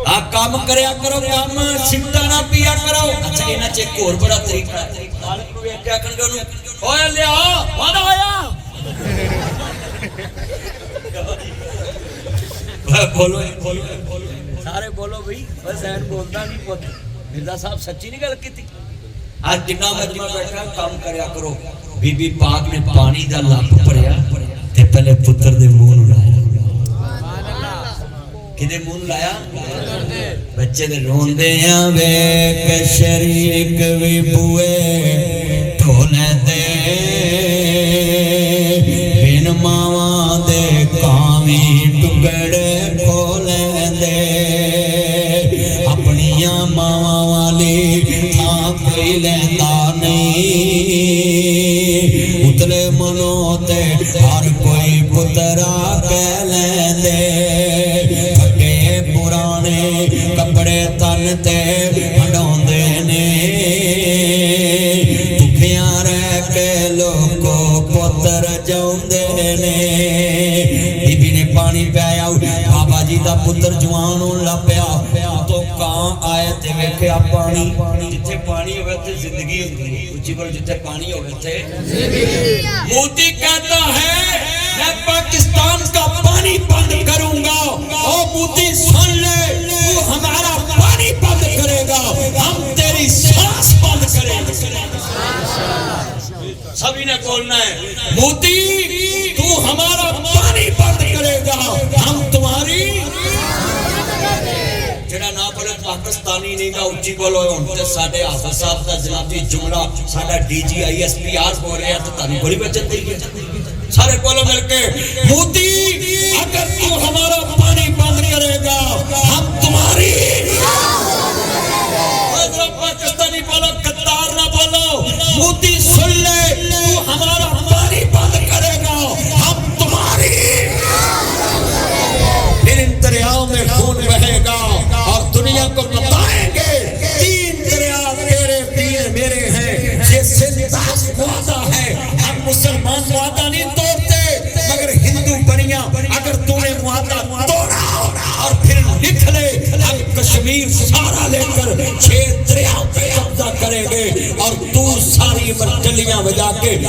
[SPEAKER 1] आ काम करया करो काम सिमटा ना पिया करो। अच्छा इना च एक और बड़ा तरीका है मालिक नु वेख के आखणगे ओनु ओए ले आ वादा आया बोलो सारे बोलो भाई बस ऐन बोलता नहीं पुत मिर्जा साहब सच्ची नहीं गल कीती। आज जिन्ना मजमा बैठा काम करया करो। बीबी पाक ने पानी दा लप भरया ते पहले पुत्र दे मुंह नु लाया किदे मुंह लाया बच्चे दे रोंदे आ वेख शरीक भी बुए ढोले दे बिन मावा दे कामी टुकड़े खोले दे अपनिया मावा वाली थां कोई लैंदा नहीं उतले मनो ते हर कोई पुत्रा कह लैंदे पुराने कपड़े तन ते हटाउंदे ने भुखियां रह के लोको पुत्र जाउंदे ने। बीबी ने पानी पिया बाबा जी दा पुत्र जवान होण लग पिया तो कां आए ते वेखिया पानी जिथे पानी होवे ते जिंदगी हुंदी उच्ची बोल जिथे पानी होवे ते जिंदगी। मोती कहता है मैं पाकिस्तान का पानी बंद करूंगा। ओ मोदी सुन ले, तू हमारा पानी बंद करेगा, हम तेरी सांस बंद करेंगे। सभी ने बोलना है, मोदी तू हमारा पानी बंद करेगा, हम तुम्हारी। जेड़ा ना बोले पाकिस्तानी नहीं ना उच्ची बोलो। ते साडे हाफिज साहब दा जनाबी जुमला साडा डीजी ISPR बोल रहा है तो तानी बड़ी बचत दी है। सारे बोलो मिलके, मोदी अगर तू हमारा पानी बंद करेगा, हम तुम्हारी। पाकिस्तानी बोलो, कतार ना बोलो। मोदी सुन ले, तू हमारा पानी बंद करेगा, हम तुम्हारी। फिर इन दरियाओं में खून बहेगा और दुनिया को बताएंगे 3 दरिया तेरे पीर मेरे हैं। ये सिंदास वादा है, हम मुसलमान वादा नहीं तोड़ते, मगर हिंदू बनिया अगर तूने वादा तोड़ा और फिर लिख ले, हम कश्मीर सारा लेकर 6 दरियाओं पे कब्जा करेंगे और तू सारी उम्र गलियां बजा के